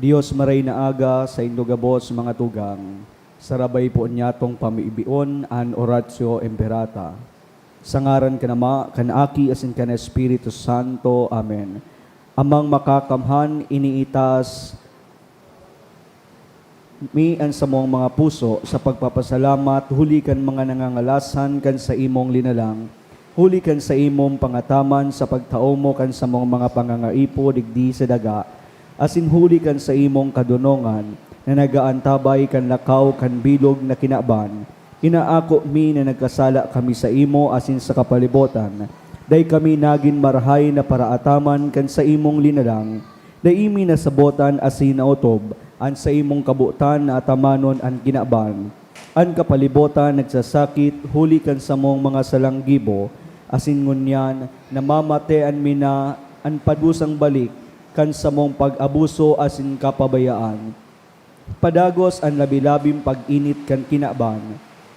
Dios maray na aga sa indugabos mga tugang, sarabay po niya tong pamiibion an oratio imperata. Sa ngaran kanama, kanaki asin kan Espiritu Santo. Amen. Amang makakamhan iniitas mi an samong mga puso sa pagpapasalamat, huli kan mga nangangalasan kan sa imong linalang, huli kan sa imong pangataman sa pagtao mo kan sa mga pangangaipo digdi sa daga, asin huli kan sa imong kadunongan na nagaantabay kan lakaw kan bilog na kinaban. Inaako mi na nagkasala kami sa imo asin sa kapalibotan, day kami nagin marahay na paraataman kan sa imong linalang, day imi nasabotan asin nautob an sa imong kabutan na atamanon an kinaban. An kapalibotan nagsasakit, huli kan sa mong mga salanggibo, asin ngunyan, namamatean mina an padusang balik, kan sa mong pag-abuso asin kapabayaan. Padagos ang labilabing pag-init kan kinaban,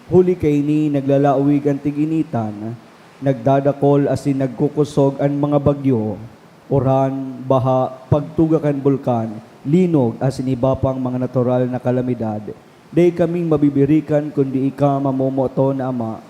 huli kay ni naglalawig ang tig-initan, nagdadakol asin nagkukusog ang mga bagyo, uran, baha, pagtuga kan bulkan, linog asin iba pang mga natural na kalamidad. Day kaming mabibirikan kundi ika mamomoto na Ama.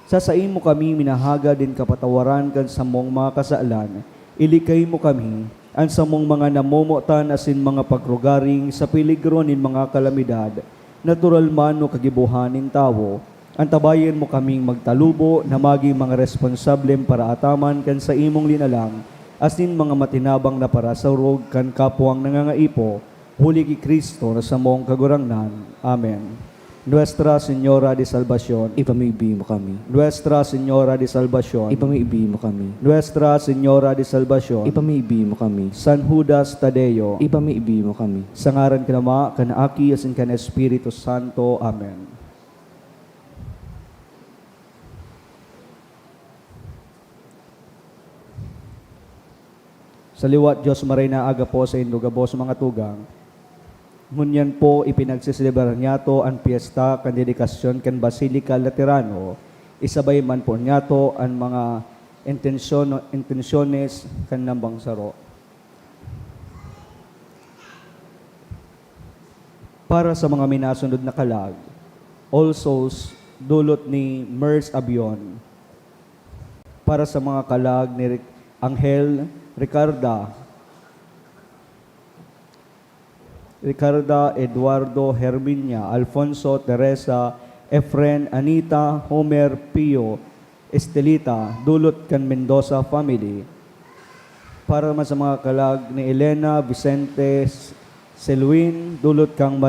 Sasain mo kami minahaga din kapatawaran kan sa mong mga kasaalan. Ilikay mo kami ang sa mong mga namomotan asin mga pagrugaring sa peligro nin mga kalamidad. Natural man o kagibuhanin tawo. Antabayan mo kaming magtalubo na maging mga responsableng para ataman kan sa imong linalang, asin mga matinabang na para sa urog kan kapwang nangangaipo, huli ki Kristo na sa mong kagurangnan. Amen. Nuestra Señora de Salvación, Ipamigbi mo kami. Nuestra Señora de Salvación, Ipamigbi mo kami. Nuestra Señora de Salvación, Ipamigbi mo kami. San Judas Tadeo, Ipamigbi mo kami. sa ngaran kanama, kanaaki asin kan Espiritu Santo. Amen. Sa liwat Diyos maray na aga po sa indugabos mga tugang, ngunyan po ipinagsiselebar niya to ang piyesta kan dedikasyon kan Basilica Laterano, isabay man po niya to ang mga intensyones kan nambang saro. Para sa mga minasunod na kalag, All Souls, dulot ni Mers Abion. Para sa mga kalag ni Angel Ricarda, Eduardo Herminia, Alfonso, Teresa, Efren, Anita, Homer, Pio, Estelita, dulot kan Mendoza family. Para sa mga kalag ni Elena, Vicente, Selwin, dulot kang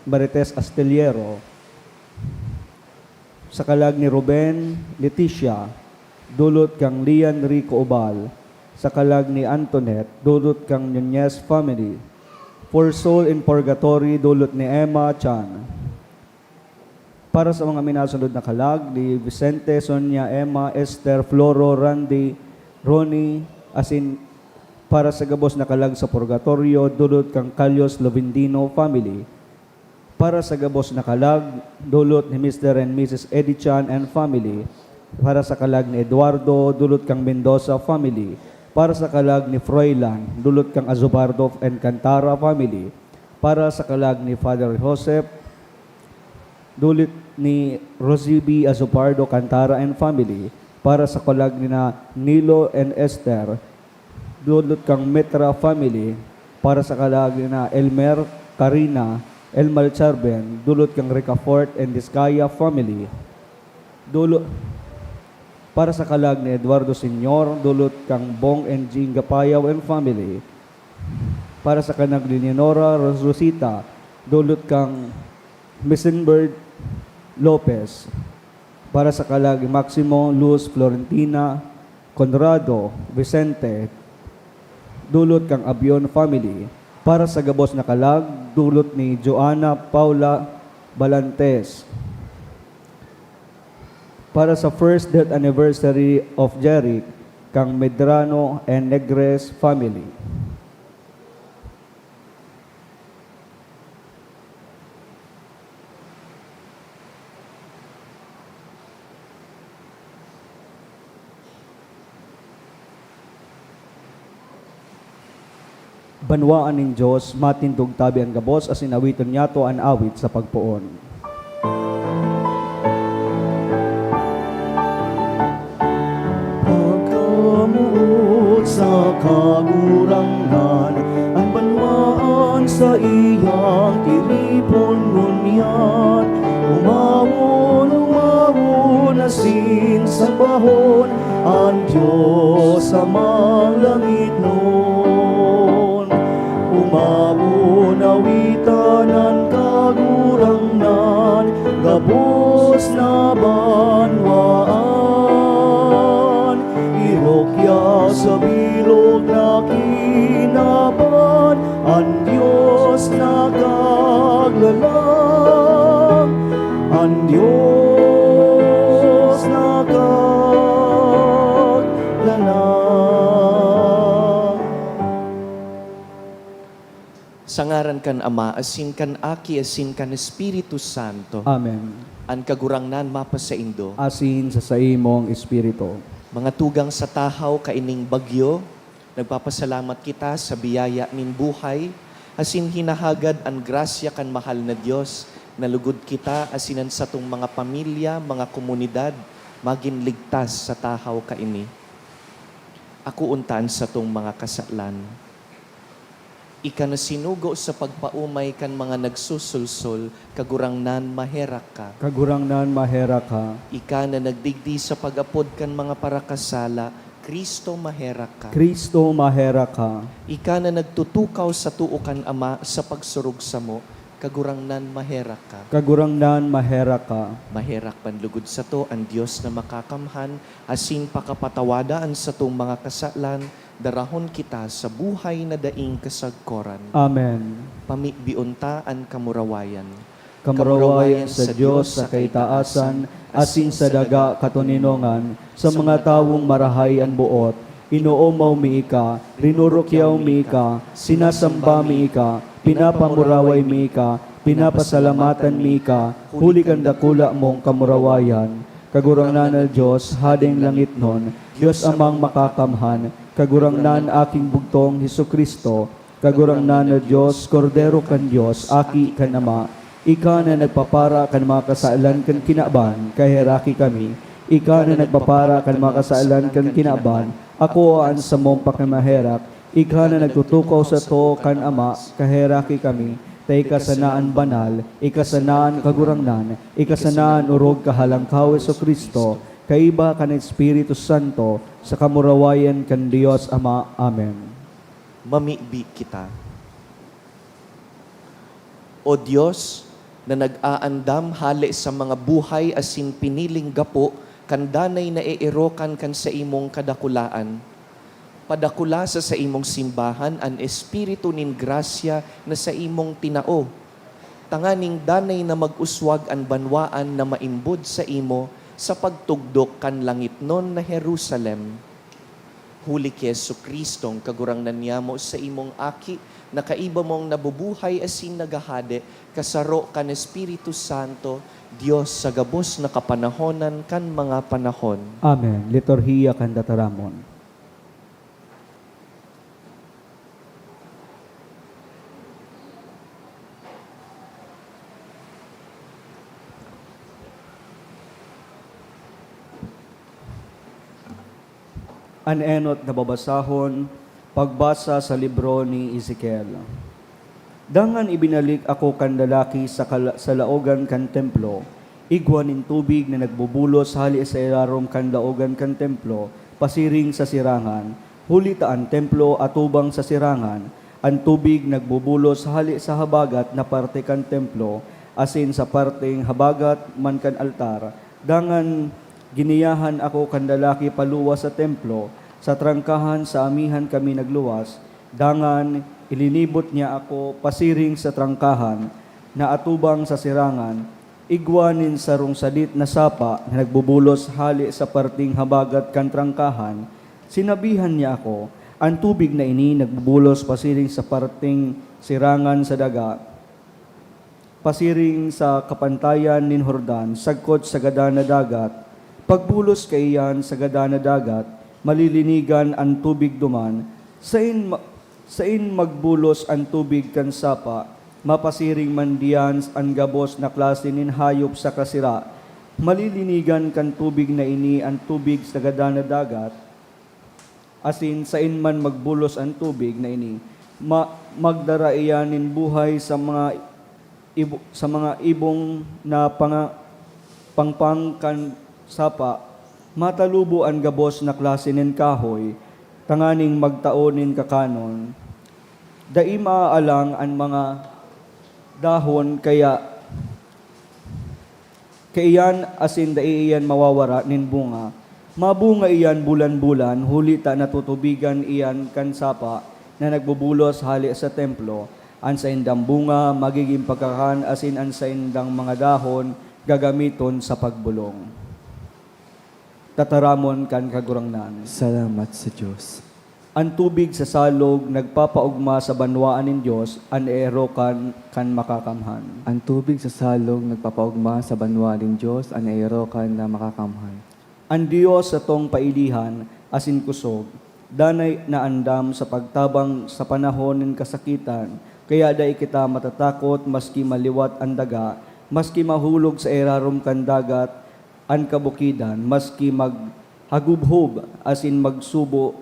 Marites Astillero. Sa kalag ni Ruben, Leticia, dulot kang Lian Rico Obal. Sa kalag ni Antoinette, dulot kang Nunez family. For Soul in Purgatory, dulot ni Emma Chan. Para sa mga minasunod na kalag ni Vicente, Sonia, Emma, Esther, Floro, Randy, Ronnie, asin para sa gabos na kalag sa Purgatorio, dulot kang Calios Lovindino family. Para sa gabos na kalag, dulot ni Mr. and Mrs. Eddie Chan and family. Para sa kalag ni Eduardo, dulot kang Mendoza family. Para sa kalag ni Froilan, dulot kang Azubardo and Cantara family. Para sa kalag ni Father Joseph, dulot ni Rosie B. Azubardo, Cantara and family. Para sa kalag ni na Nilo and Esther, dulot kang Metra family. Para sa kalag ni na Elmer, Karina, Elmal Charben, dulot kang Ricafort and Discaya family. Para sa kalag ni Eduardo Senior, dulot kang Bong and Jing Gapayaw and family. Para sa kanag ni Leonora Rosita, dulot kang Missenberg Lopez. Para sa kalag ni Maximo, Luz, Florentina, Conrado, Vicente, dulot kang Abion family. Para sa gabos na kalag, dulot ni Joanna Paula Balantes. Para sa first death anniversary of Jeric, kang Medrano and Negres family. Banwaan ning Dios matindog tabi ang gabos as inawiton niyato an awit sa pagpuon. Pagkamuot sa kagurangan, ang banwaan sa iyang tiripon ngunyan. Umawon asin sa bahon, ang Diyos sa mga langit noon. Umawon awitan ang kagurangan, gabos na banwaan. Irokya sa bilog na kinaban, ang Diyos na kaglalang, ang Diyos na kaglalang. Sa ngaran kan Ama, asin kan Aki, asin kan Espiritu Santo. Amen. An kagurangnan mapasaindo. Asin sa imong espiritu. Mga tugang sa tahaw, kaining bagyo, nagpapasalamat kita sa biyaya nin buhay, asin hinahagad ang grasya kan mahal na Diyos, nalugod kita asinan sa tong mga pamilya, mga komunidad, maging ligtas sa tahaw kaini. Ako untaan sa tong mga kasalan. Ika na sinugo sa pagpaumay kan mga nagsusulsol, kagurangnan maherak ka. Kagurangnan mahera ka. Ika na nagdigdi sa pag-apod kan mga parakasala, Kristo maherak ka. Kristo mahera ka. Ika na nagtutukaw sa tuukan Ama sa pagsurog sa mo, kagurangnan maherak ka. Kagurangnan mahera ka. Maherak panlugod sa to ang Diyos na makakamhan, asin pakapatawadaan sa tong mga kasalan, darahon kita sa buhay na daing kasagkoran. Amen. Pamibiunta ang kamurawayan. Kamurawayan sa Diyos sa kaitaasan, asin sa daga katuninongan, sa mga tawong marahay ang buot, inuumaw mi ika, rinurukyaw mi ika, sinasamba mi ika, pinapamuraway mi ika, pinapasalamatan mi ika, huli kang dakula mong kamurawayan. Kagurangnan na Diyos, hadeng langit nun, Diyos amang makakamhan, kagurangnan aking bugtong Hesukristo, kagurangnan na Diyos, kordero kan Diyos, aki kan Ama, ika na nagpapara kan mga kasaalan kan kinaban, kahiraki kami, ika na nagpapara kan mga kasaalan kan kinaban, ako aan sa mong pakamaherak, ika na nagtutukaw sa to kan Ama, kahiraki kami, tay kasanaan banal, ikasanaan kagurangnan, ikasanaan urog kahalangkaw Hesukristo, kaiba kan Espiritu Santo, sa kamurawayan kan Diyos Ama. Amen. Mamibi kita. O Diyos, na nag-aandam hali sa mga buhay asin piniling gapo, kandanay na iirokan kan sa imong kadakulaan. Padakula sa imong simbahan ang Espiritu nin grasya na sa imong tinao. Tanganing danay na mag-uswag ang banwaan na maimbod sa imo, sa pagtugdok kan langit non na Jerusalem. Huli ki Jesucristong kagurangnan niya mo sa imong aki, na kaiba mong nabubuhay asin nagahade, kasaro kan Espiritu Santo, Diyos sa gabos na kapanahonan kan mga panahon. Amen. Liturhiya kan dataramon. An enot na babasahon, pagbasa sa libro ni Ezekiel. Dangan ibinalik ako kan lalaki sa laogan kan templo, igwanin tubig na nagbubulos hali sa ilarom kan laogan kan templo, pasiring sa sirangan, hulitaan templo atubang sa sirangan, ang tubig nagbubulos hali sa habagat na parte kan templo, asin sa parteng habagat man kan altar, dangan giniyahan ako kan lalaki paluwas sa templo, sa trangkahan sa amihan kami nagluwas, dangan ilinibot niya ako pasiring sa trangkahan, na atubang sa sirangan, igwanin sa rungsadit na sapa na nagbubulos hali sa parting habagat kan trangkahan, sinabihan niya ako, ang tubig na ini nagbubulos pasiring sa parting sirangan sa daga, pasiring sa kapantayan nin Hordan, sagkot sa gadana dagat, pagbulos kaiyan sa gadana dagat, malilinigan ang tubig duman, Sain magbulos ang tubig kan sapa, mapasiring man diyan ang gabos na klase nin hayop sa kasira, malilinigan kan tubig na ini ang tubig sa gadana dagat, asin sain man magbulos ang tubig na ini, magdara iyanin buhay sa mga ibong na pangpang kan sapa, matalubo ang gabos na klase nin kahoy, tanganing magtaonin kakanon. Dai maaalang ang mga dahon kaiyan asin dai iyan mawawara nin bunga. Mabunga iyan bulan-bulan, hulita natutubigan iyan kan sapa na nagbubulos hali sa templo. An sa indang bunga, magiging pagkakan asin an sa indang mga dahon, gagamiton sa pagbulong. Tataramon kan kagurangnan. Salamat sa Diyos. Ang tubig sa salog nagpapaugma sa banwaan ng Diyos, an ero kan makakamhan. Ang tubig sa salog nagpapaugma sa banwa ng Diyos, ang airokan na makakamhan. Ang Diyos sa tong pailihan, asin kusog, danay na andam sa pagtabang sa panahon ng kasakitan, kaya dai kita matatakot maski maliwat ang daga, maski mahulog sa erarom kan dagat, ang kabukidan, maski maghagubhob, asin magsubo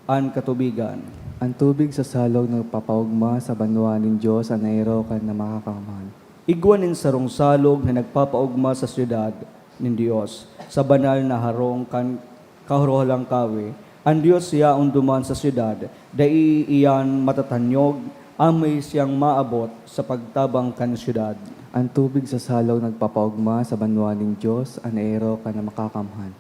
ang katubigan. Ang tubig sa salog nagpapaugma sa banwa ng Diyos, ang airokan na makakamhan. Igwanin sarong salog na nagpapaugma sa siyudad ng Diyos, sa banal na harong kan kahurohalang kawi. Ang Diyos siya unduman sa siyudad, dai iyan matatanyog, amay siyang maabot sa pagtabang kan siyudad. Ang tubig sa salog nagpapaugma sa banwa ng Diyos, ang airokan na makakamhan.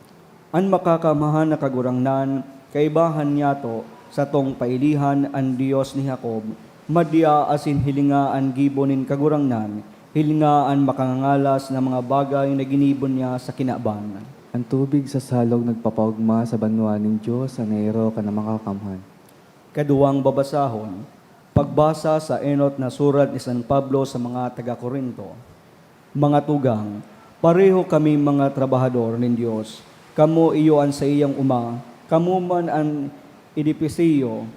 Ang makakamahan na kagurangnan, kaibahan niya to sa tong pailihan ang Diyos ni Jacob, madya asin hilinga ang gibonin kagurangnan, hilinga ang makangangalas na mga bagay na ginibon niya sa kinaban. Ang tubig sa salog nagpapaugma sa banwa ng Diyos, ang airokan na makakamhan. Kaduwang babasahon, pagbasa sa enot na surat ni San Pablo sa mga taga-Korinto. Mga tugang, pareho kami mga trabahador ng Diyos. Kamo iyo an sa iyang uma, kamo man ang edipisiyo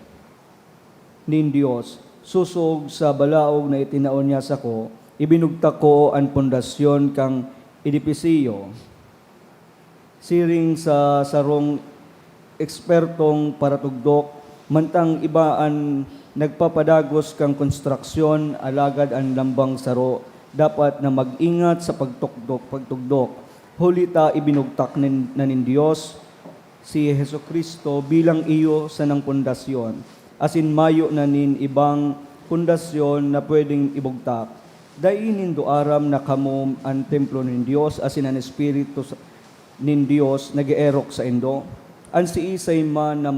nin Diyos. Susog sa balaog na itinaon niya sa ko, ibinugta ko ang pundasyon kang edipisiyo. Siring sa sarong ekspertong paratugdok, mantang ibaan nagpapadagos kang konstruksyon, alagad ang lambang saro, dapat na mag-ingat sa pagtugdok. Hulita ibinugtak na nin Diyos, si Jesucristo bilang iyo sa nang pundasyon, asin mayo na nin ibang pundasyon na pwedeng ibugtak. Dainin do aram na kamo ang templo nin Diyos, asin ang Espiritu nin Diyos nag-eerok sa indo. Ang si isay man na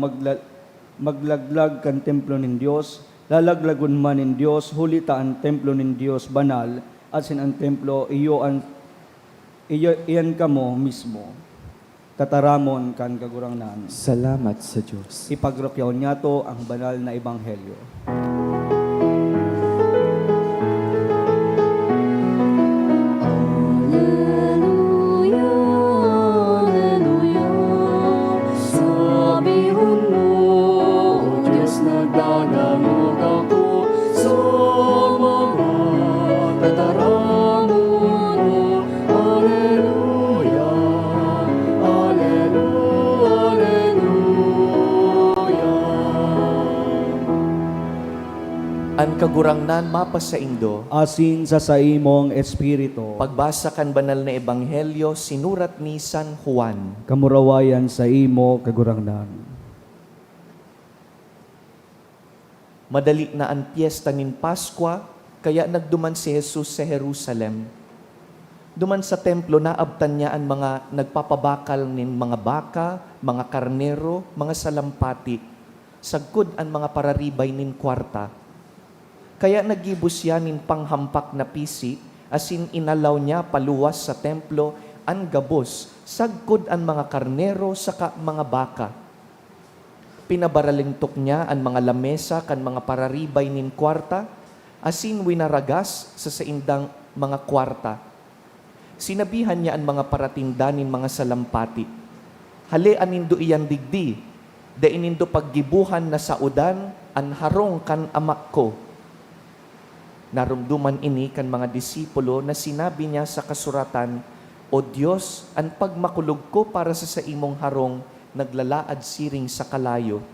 maglaglag kan templo nin Diyos, lalaglagon man nin Diyos, hulita ang templo nin Diyos banal, asin ang templo iyan kamo mismo. Tataramon kan kagurangnan. Salamat sa Diyos. Ipagropyaw niya to ang banal na ebanghelyo. Ang kagurangnan mapa sa indo, Asin sa imong espiritu, pagbasa kan banal na ebanghelyo, sinurat ni San Juan. kamurawayan sa imo kagurangnan. Madali na ang piyesta nin Paskwa, kaya nagduman si Jesus sa Jerusalem. Duman sa templo, naabtan niya ang mga nagpapabakal nin mga baka, mga karnero, mga salampati, sagkod ang mga pararibay nin kwarta. Kaya nagibus yan nin panghampak na pisi, asin inalaw niya paluwas sa templo ang gabos, sagkod ang mga karnero saka mga baka. Pinabaralintok niya ang mga lamesa kan mga pararibay nin kwarta, asin winaragas sa saindang mga kwarta. Sinabihan niya ang mga paratinda nin mga salampati, hale anindo iyan digdi, Dainindo paggibuhan na saudan, anharong kan amak ko. Narumduman ini kan mga disipulo na sinabi niya sa kasuratan, O Diyos, ang pagmakulog ko para sa imong harong, naglalaad siring sa kalayo.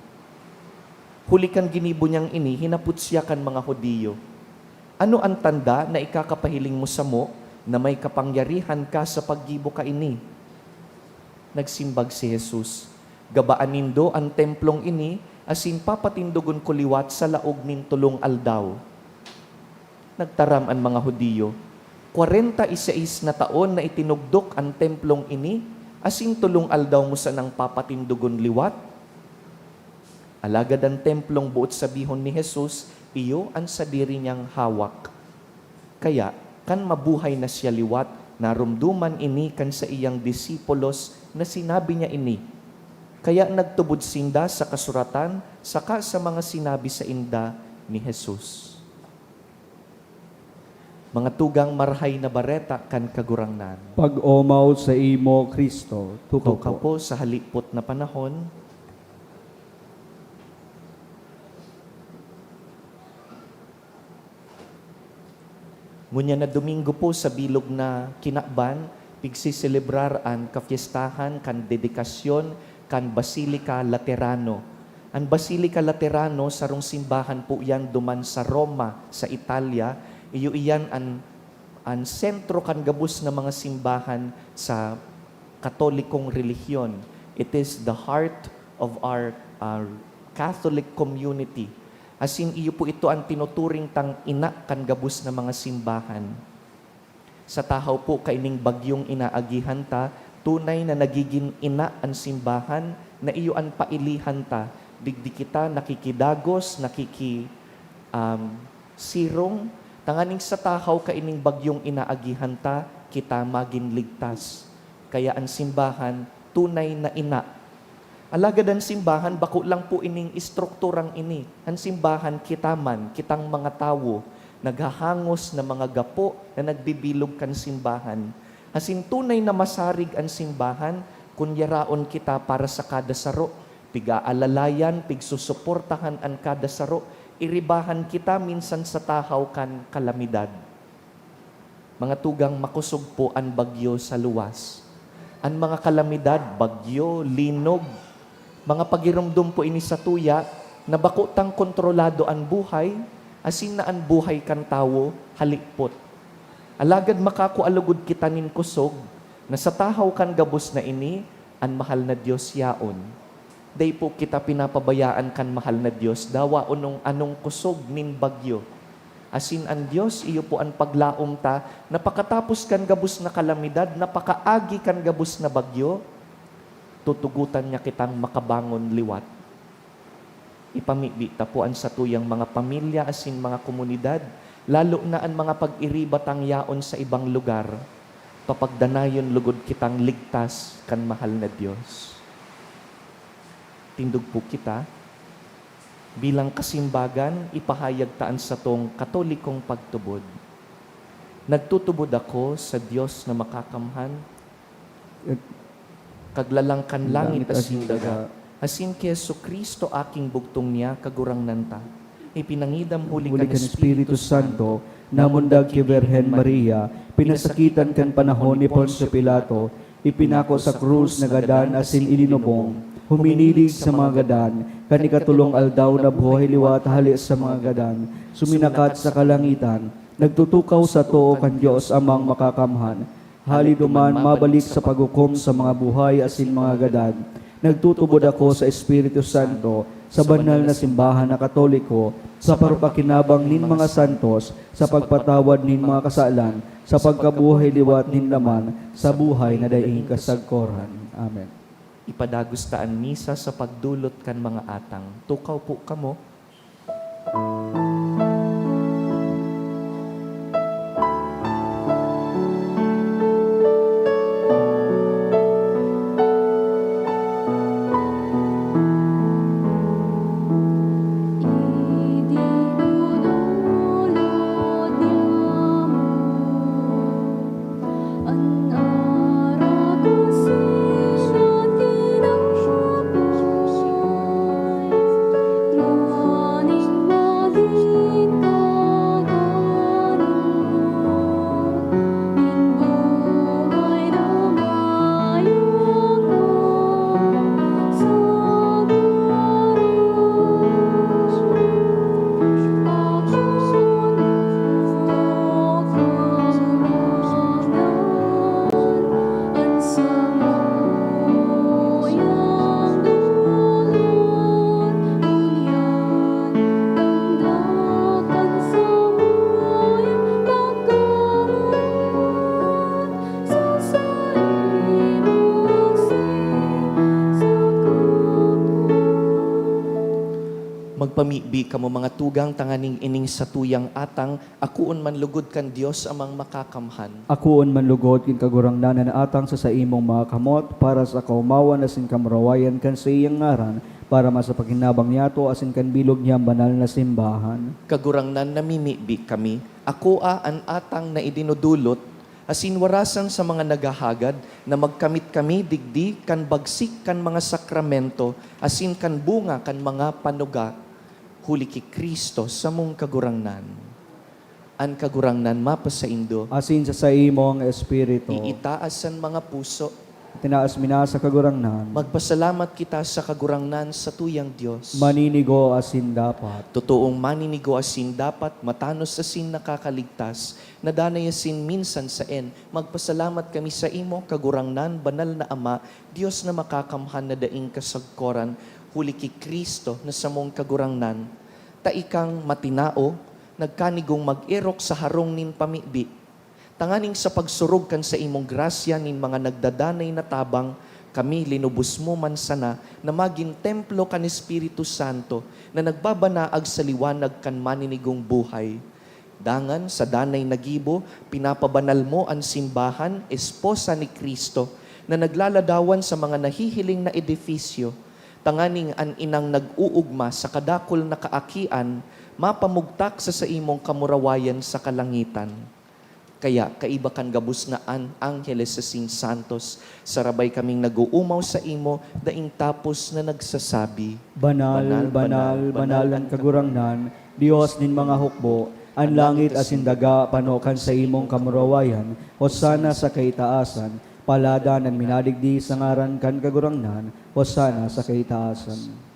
Huli kan ginibo niyang ini, hinapot siya kan mga Hudiyo. Ano ang tanda na ikakapahiling mo sa mo na may kapangyarihan ka sa paggibo ka ini? Nagsimbag si Jesus, Gabaan nindo ang templong ini, asin papatindugon ko liwat sa laog nin tulong aldaw. Nagtaram ang mga Hudiyo, 46 na taon na itinugdok ang templong ini, asin tulong aldaw mo sa nang papatindugon liwat? Alagad ang templong buot sabihon ni Jesus, iyo ang sadiri niyang hawak. Kaya, kan mabuhay na siya liwat, narumduman ini kan sa iyang disipulos na sinabi niya ini. Kaya nagtubod sinda sa kasuratan, saka sa mga sinabi sa inda ni Jesus. Mga tugang marhay na bareta kan kagurangnan. Pag-omaw sa imo, Kristo, tukaw Tukaw po. po sa halipot na panahon, ngunya na Domingo po sa bilog na kinakban, pigsiselebrar ang kafiestahan kan dedikasyon kan Basilica Laterano. Ang Basilica Laterano, sarong simbahan po yan duman sa Roma, sa Italia. Iyo iyan ang sentro kan gabus na mga simbahan sa Katolikong relihiyon. It is the heart of our Catholic community. As in, iyo po ito ang tinuturing tang ina kan gabus na mga simbahan. Sa tahaw po kaining bagyong inaagihan ta, tunay na nagiging ina ang simbahan na iyo ang pailihan ta. Digdi kita nakikidagos, sirong, tanganing sa tahaw kaining bagyong inaagihan ta, kita maging ligtas. Kaya ang simbahan, tunay na ina. Alagad ang simbahan, bako lang po ining istrukturang ini. Ang simbahan, kitaman, kitang mga tawo, naghahangos na mga gapo na nagbibilog kan simbahan. Asin tunay na masarig ang simbahan, kunyaraon kita para sa kada saro, piga-alalayan, pigsusuportahan ang kada saro, iribahan kita minsan sa tahaw kan kalamidad. Mga tugang makusog po ang bagyo sa luwas. Ang mga kalamidad, bagyo, linog, mga pagirumdum po ini sa tuya, na bakutang kontrolado ang buhay, asin na ang buhay kan tawo, halipot. Alagad makakualugod kita nin kusog, na sa tahaw kan gabos na ini, ang mahal na Diyos yaon. Day po kita pinapabayaan kan mahal na Diyos, dawa unong anong kusog nin bagyo. Asin ang Diyos, iyo po ang paglaom ta, napakatapos kan gabos na kalamidad, napakaagi kan gabos na bagyo, tutugutan niya kitang makabangon liwat. Ipamibita po ang satuyang mga pamilya asin mga komunidad, lalo na ang mga pag-iribatang yaon sa ibang lugar, papagdanayon lugod kitang ligtas kan mahal na Diyos. Tindog po kita, bilang kasimbagan, ipahayag taan sa tong katolikong pagtubod. Nagtutubod ako sa Diyos na makakamhan, kaglalangkan langit asin daga, asin kay Kristo aking bugtong niya kagurang nanta. Ipinangidam huli Muli kan kan Espiritu Santo, namundag kay Virhen Maria, pinasakitan kan panahon ni Poncio Pilato, ipinako sa krus na gadan asin ilinubong, huminilig sa mga gadan, kanikatulong aldaw na buhay liwat hali sa mga gadan, suminakat sa kalangitan, nagtutukaw sa too kan Diyos amang makakamhan, hali duman mabalik sa paghukom sa mga buhay asin mga gadan. Nagtutubod ako sa Espiritu Santo, sa banal na simbahan na Katoliko, sa parupakinabang nin mga santos, sa pagpatawad nin mga kasalan, sa pagkabuhay liwat nin laman, sa buhay na daing kasagkoran. Amen. Ipadagustaan misa sa pagdulot kan mga atang. Tukaw po kamo. Magpamibi kamo mga tugang tanganing ining sa tuyang atang, akuon man lugod kan Dios amang makakamhan. Akuon man lugod kin kagurangnan na atang sa imong mga kamot para sa kaumawan asin kamrawayan kan sa iyang ngaran para masapaginabang niyato asin kan bilog niya banal na simbahan. Kagurangnan namimibi kami, ako an atang na idinudulot, asin warasan sa mga nagahagad na magkamit kami digdi kan bagsik kan mga sakramento, asin kan bunga kan mga panuga, huli ki Kristo sa mong kagurangnan. An kagurangnan mapasaindo, Asin sa imong espiritu. iitaasan mga puso, Tinaas mina sa kagurangnan. magpasalamat kita sa kagurangnan sa tuyang Diyos. Maninigo asin dapat. Totoong maninigo asin dapat, matanos asin nakakaligtas, nadanay asin minsan sa magpasalamat kami sa imo, kagurangnan, banal na Ama, Diyos na makakamhan na daing kasagkoran, huli ki Kristo na samong kagurangnan, taikang matinao, nagkanigong mag-irok sa harong nin pamibi, tanganing sa pagsurog kan sa imong grasya nin mga nagdadanay na tabang, kami linubos mo man sana na maging templo kan Espiritu Santo na nagbabanaag sa liwanag kan maninigong buhay. Dangan sa danay nagibo, pinapabanal mo ang simbahan, esposa ni Kristo, na naglaladawan sa mga nahihiling na edifisyo, tanganing an inang nag-uugma sa kadakol na kaakian, mapamugtak sa imong kamurawayan sa kalangitan. Kaya kaiba kan gabus nga an Angeles sa Sin Santos, sarabay kaming nag-uumaw sa imo, daing tapos na nagsasabi, Banal, banal, banal ang kagurangnan, Dios nin mga hukbo, ang langit asin daga panokan sa imong kamurawayan, hosana sa kaitaasan, palada ng minadigdi sa ngaran kan kagurangnan, hosana sa kaitaasan.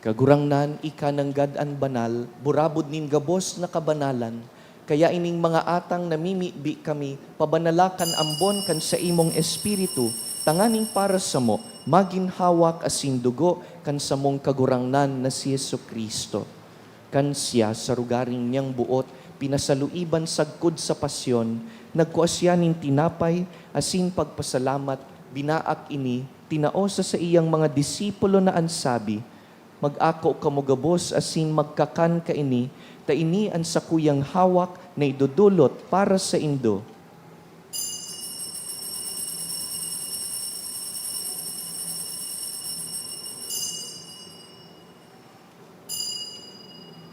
kagurangnan ika ng gadan banal, burabod nin gabos na kabanalan, kaya ining mga atang namimibi kami, pabanalakan ambon kan sa imong espiritu, tanganing para sa mo, maginhawak asin dugo kan sa mong kagurangnan na si Yesu Kristo. Kan siya sa rugaring niyang buot, pinasaluiban sagkod sa pasyon, nagkuasyanin tinapay, asin pagpasalamat, binaak ini, tinaosa sa iyang mga disipulo na ansabi, mag-ako kamugabos asin magkakan ka ini, ta ini ang sakuyang hawak na idudulot para sa indo.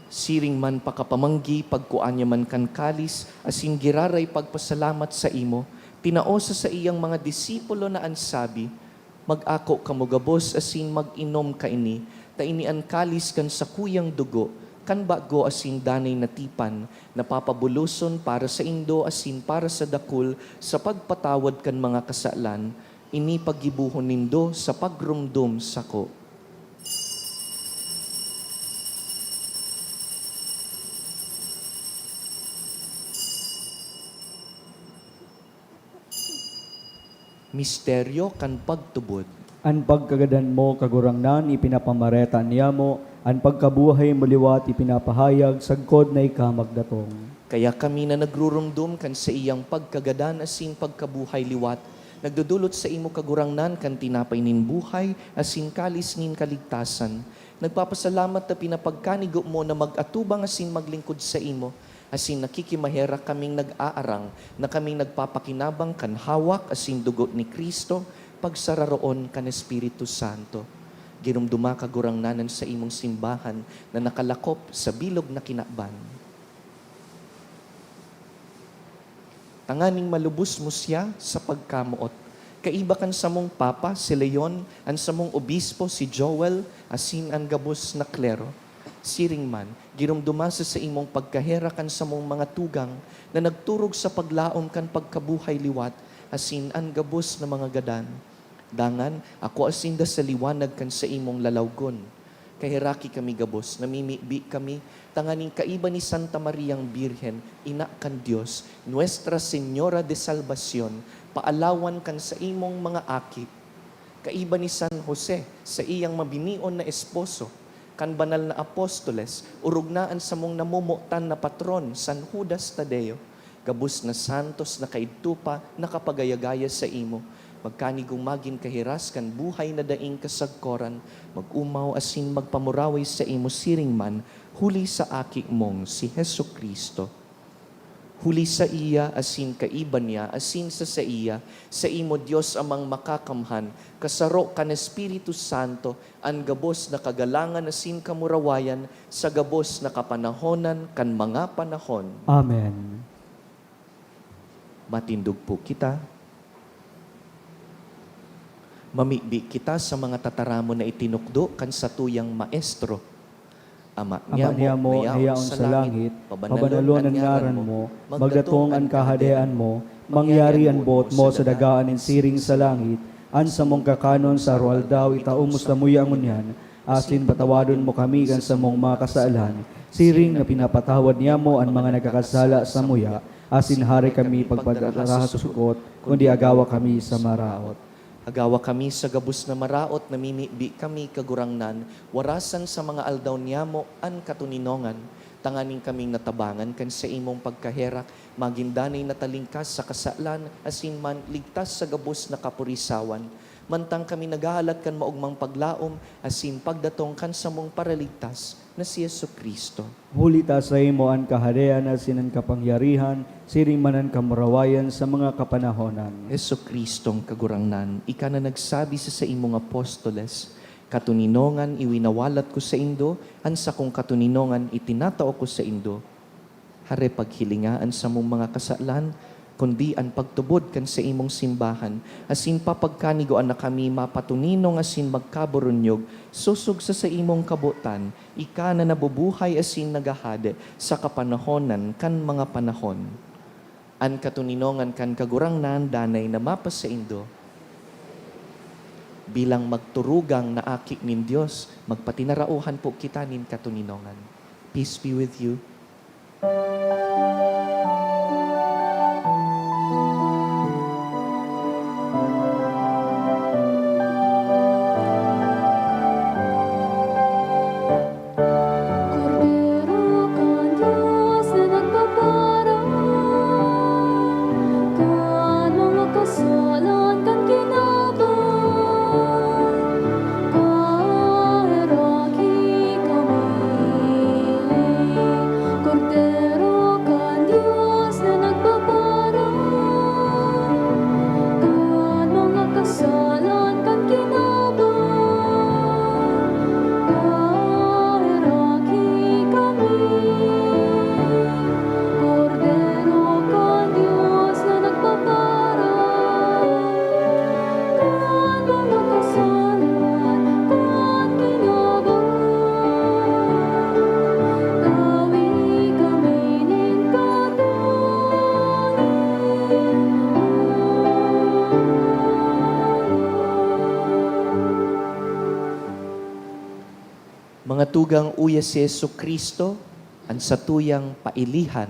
Siring man pakapamanggi, pagkuanya man kan kalis, asin giraray pagpasalamat sa imo, tinaosa sa iyang mga disipulo na ansabi, mag-ako kamugabos asin mag-inom ka ini, ta ini ang kalis kan sa kuyang dugo, kan bago asin danay natipan, napapabuluson para sa indo asin para sa dakul, sa pagpatawad kan mga kasalan, ini paggibuhon nindo sa pagrumdum sako. Misteryo kan pagtubod. An pagkagadan mo kagurangnan ipinapamareta niya mo, an pagkabuhay maliwat ipinapahayag sagkod na ikamagdatong. Kaya kami na nagrurumdum kan sa iyang pagkagadan asin pagkabuhay liwat, nagdudulot sa imo kagurangnan kan tinapay nin buhay asin kalis nin kaligtasan. Nagpapasalamat na pinapagkanigo mo na mag-atubang asin maglingkod sa imo, asin nakikimahera kaming nag-aarang na kaming nagpapakinabang kan hawak asin dugo ni Kristo, pagsararoon kan Espiritu Santo. Ginumduma kagurangnanan sa imong simbahan na nakalakop sa bilog na kinakban. Tanganing malubos mo siya sa pagkamuot. Kaiba kan sa mong Papa, si Leon, ang sa mong Obispo, si Joel, asin ang gabos na klero. Siring man, ginumduma sa imong pagkahera kan sa mong mga tugang na nagturog sa paglaom kan pagkabuhay liwat, asin ang gabos na mga gadan. Dangan, ako asinda sa liwanag kan sa imong lalawgon. Kahiraki kami gabos, namimibi kami, tanganing kaiba ni Santa Mariang Birhen, ina kan Diyos, Nuestra Señora de Salvacion, paalawan kan sa imong mga akit. Kaiba ni San Jose, sa iyang mabinion na esposo, kan banal na apostoles, urugnaan sa mong namumutan na patron, San Judas Tadeo, gabos na santos na kaidtupa, nakapagayagaya sa imo, Magkanigong magin kahiras kan buhay na daing kasagkoran, magumaw asin magpamuraway sa imo siring man, huli sa aki mong si Hesu Kristo. Huli sa iya, asin kaiban niya, asin sa iya, sa imo Diyos amang makakamhan, kasaro kan Espiritu Santo, ang gabos na kagalangan asin kamurawayan, sa gabos na kapanahonan kan mga panahon. Amen. Matindog po kita. Mamigdi kita sa mga tataramo na itinukdo kan sa tuyang maestro. Ama Niya mo, nayaon sa langit, pabanalon ang ngaran mo, magdatong ang kahadean mo, mangyari ang bot mo sa dagaan ng siring sa langit, an sa mong kakanon sa rual daw itaumos na muya ngunyan, asin patawadon mo kami kan sa mong mga kasaalan, siring na pinapatawad niya mo ang mga nagkakasala sa muya, asin hari kami pagpadarahasukot, kundi agawa kami sa maraot. Agawa kami sa gabus na maraot, namimibi kami kagurangnan, warasan sa mga aldaw niyamo an katuninongan, tanganing kaming natabangan kan sa imong pagkaherak, magindanay natalingkas sa kasalan, asin man ligtas sa gabus na kapurisawan, mantang kami nagahalat kan maugmang paglaom, asin pagdatong kan sa mong paraligtas na si Yesu Kristo. Hulita sa imo ang kahadean at sinan kapangyarihan, siring manan kamurawayan sa mga kapanahonan. Yesu Kristong kagurangnan, ika na nagsabi sa imong apostoles, katuninongan iwinawalat ko sa indo, ansa kong katuninongan itinatao ko sa indo. Hare paghilingaan sa mong mga kasalan, kundi ang pagtubod kan sa imong simbahan, asin papagkanigoan na kami mapatuninong asin magkaburunyog, susog sa imong kabutan, ika na nabubuhay asin nagahade sa kapanahonan kan mga panahon. An katuninongan kan kagurangnan danay na mapas sa indo, bilang magturugang na aki nin Diyos, magpatinarauhan po kita nin katuninongan. Peace be with you. Cordero kan Diyos na nagpaparang, kan mga kasalan kan kinabang, kaheraki kami. Cordero kan Diyos na nagpaparang, kan mga kasalan kan kinabang, kaheraki kami. Cordero kan Diyos na nagpaparang, kan mga kasalan kan kinabang, gawi kami nin Mga tugang uya si Yesu Kristo, ang satuyang pailihan.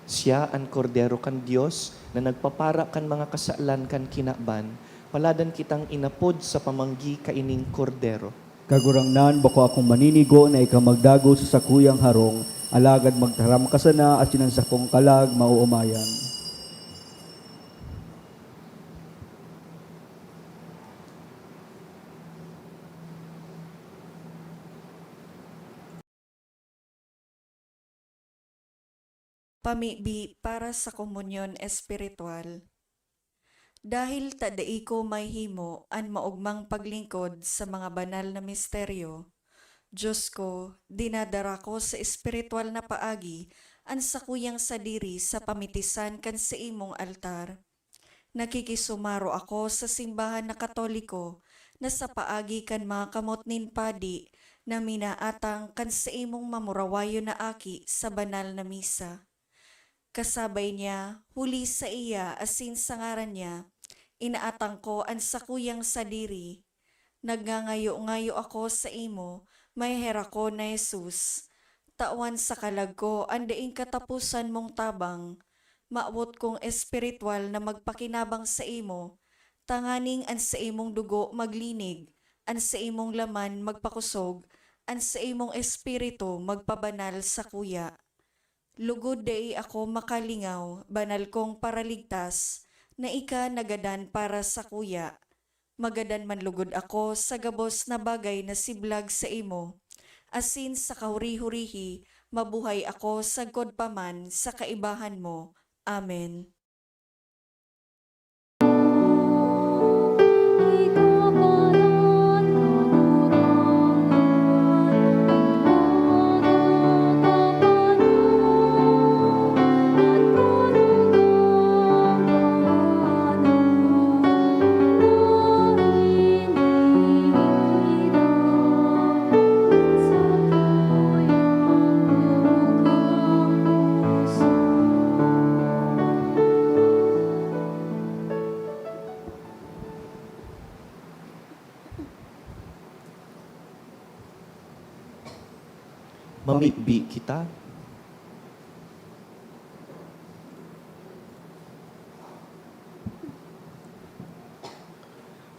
Siya ang kordero kan Diyos na nagpapara kan mga kasalan kan kinaban, paladan kitang inapod sa pamanggi kaining kordero. Kagurangnan, bako akong maninigo na ikaw magdago sa sakuyang harong, alagad magtaram ka sana at sinansakong kalag mauumayan. Pamibi para sa komunyon espiritual. Dahil tadai ko may himo an maugmang paglingkod sa mga banal na misteryo, Diyos ko, dinadara ko sa espiritual na paagi an sakuyang sadiri sa pamitisan kan sa imong altar. Nakikisumaro ako sa simbahan na Katoliko na sa paagi kan mga kamot nin padi na minaatang kan sa imong mamurawayo na aki sa banal na misa. Kasabay niya, huli sa iya asin sa ngaran niya, inaatang ko ang sakuyang sadiri. Nagngangayo-ngayo ako sa imo, may hera ko na Jesus. Tawan sa kalag ko, ang daing katapusan mong tabang. Maawot kong espiritual na magpakinabang sa imo. Tanganing an sa imong dugo maglinig, an sa imong laman magpakusog, an sa imong espiritu magpabanal sa kuya. Lugod day ako makalingaw, banal kong paraligtas, na ika nagadan para sa kuya. Magadan man lugod ako sa gabos na bagay na siblag sa imo. Asin sa kahuri-hurihi, mabuhay ako sagkod paman sa kaibahan mo. Amen. Mamikbi kita.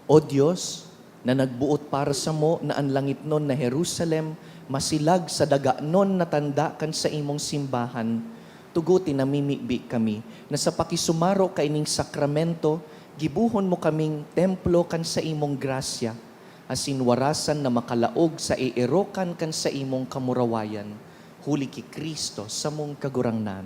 O Diyos, na nagbuot para sa mo na ang langit nun na Jerusalem, masilag sa daga nun na tanda kan sa imong simbahan, tuguti na mimikbi kami, na sa pakisumaro kaining sakramento, gibuhon mo kaming templo kan sa imong grasya, asin warasan na makalaog sa iirokan kan sa imong kamurawayan, huli ki Kristo sa mong kagurangnan.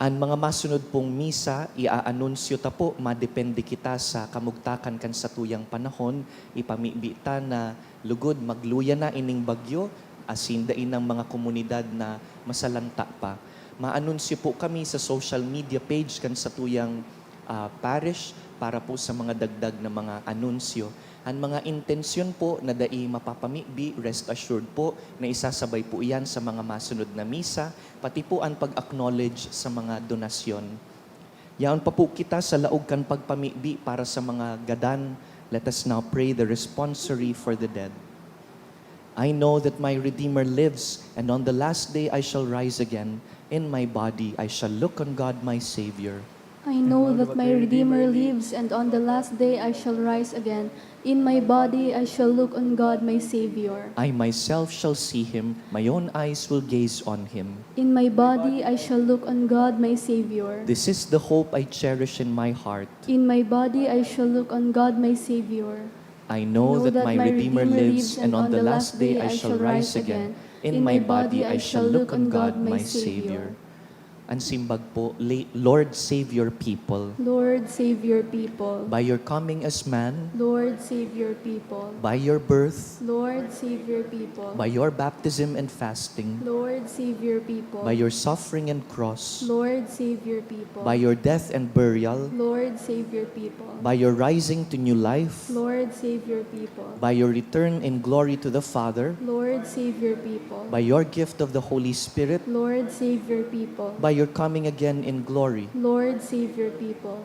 Ang mga masunod pong misa, iaanunsyo ta po, madepende kita sa kamugtakan kan sa tuyang panahon, ipamibita na lugod, magluya na ining bagyo, asin dain ng mga komunidad na masalanta pa. Maanunsyo po kami sa social media page kan sa tuyang parish para po sa mga dagdag na mga anunsyo. Ang mga intensyon po na dai mapapamibi, rest assured po na isasabay po iyan sa mga masunod na misa, pati po ang pag-acknowledge sa mga donasyon. Yaon pa po kita sa laog kan pagpamibi para sa mga gadan. Let us now pray the responsory for the dead. I know that my Redeemer lives, and on the last day I shall rise again. In my body I shall look on God my Savior. I know that my Redeemer lives, and on the last day I shall rise again. In my body I shall look on God my Savior. I myself shall see him, my own eyes will gaze on him. In my body I shall look on God my Savior. This is the hope I cherish in my heart. In my body I shall look on God my Savior. I know that my Redeemer lives, and on the last day I shall rise again. In my body I shall look on God my Savior. Ang simbag po, Lord, save your people. Lord, save your people. By your coming as man, Lord, save your people. by your birth, Lord, save your people. by your baptism and fasting, Lord, save your people. by your suffering and cross, Lord, save your people. by your death and burial, Lord, save your people. by your rising to new life, Lord, save your people. by your return in glory to the Father, Lord, save your people. by your gift of the Holy Spirit, Lord, save your people. by your coming again in glory. Lord, save your people.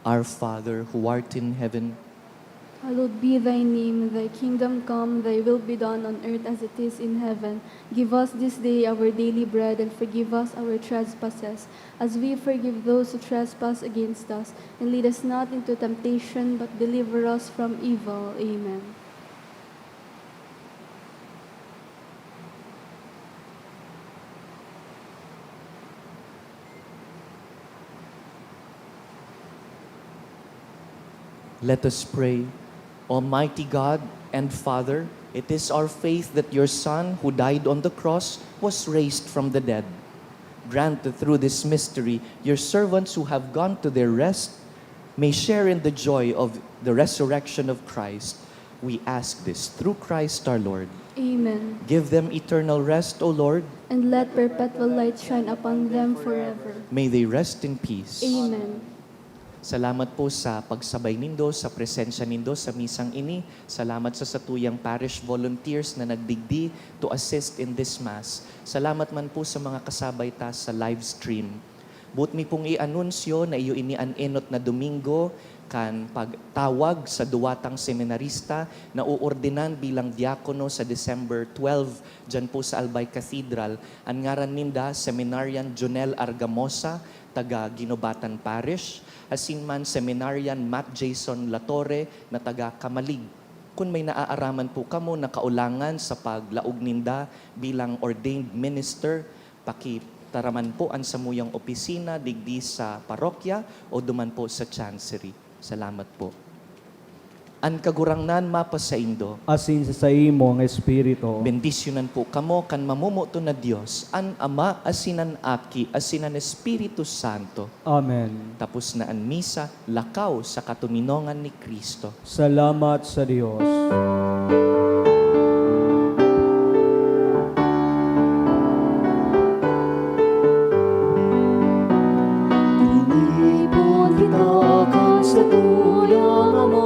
Our Father, who art in heaven, Hallowed be thy name, thy kingdom come, thy will be done on earth as it is in heaven. Give us this day our daily bread, and forgive us our trespasses, as we forgive those who trespass against us. And lead us not into temptation, but deliver us from evil. Amen. let us pray. Almighty God and Father, it is our faith that your Son, who died on the cross, was raised from the dead. Grant that through this mystery, your servants who have gone to their rest may share in the joy of the resurrection of Christ. We ask this through Christ our Lord. Amen. Give them eternal rest, O Lord. And let perpetual light shine upon them forever. May they rest in peace. Amen. Salamat po sa pagsabay nindo, sa presensya nindo sa misang ini. Salamat sa satuyang parish volunteers na nagdigdi to assist in this Mass. Salamat man po sa mga kasabay ta sa live stream. But mi pong i-anunsyo na iyo inian-enot na Domingo kan pagtawag sa duwatang seminarista na uordinan bilang diakono sa December 12 dyan po sa Albay Cathedral. Ang ngaran ninda, Seminarian Jonel Argamosa, taga Ginobatan Parish. Asin man Seminarian Matt Jason Latore na taga Kamalig. Kung may naaaraman po kamo na kaulangan sa paglaog ninda bilang ordained minister, taraman po ang samuyang opisina, digdi sa parokya o duman po sa chancery. Salamat po. An kagurangnan mapasaindo. Asin sa imo ang Espiritu. Bendisyonan po kamo kan mamumuto na Dios, an Ama, asinan Aki, asinan Espiritu Santo. Amen. Tapos na ang misa, lakaw sa katuminongan ni Kristo. Salamat sa Diyos. Inipon kita kan sa tuyang Ama,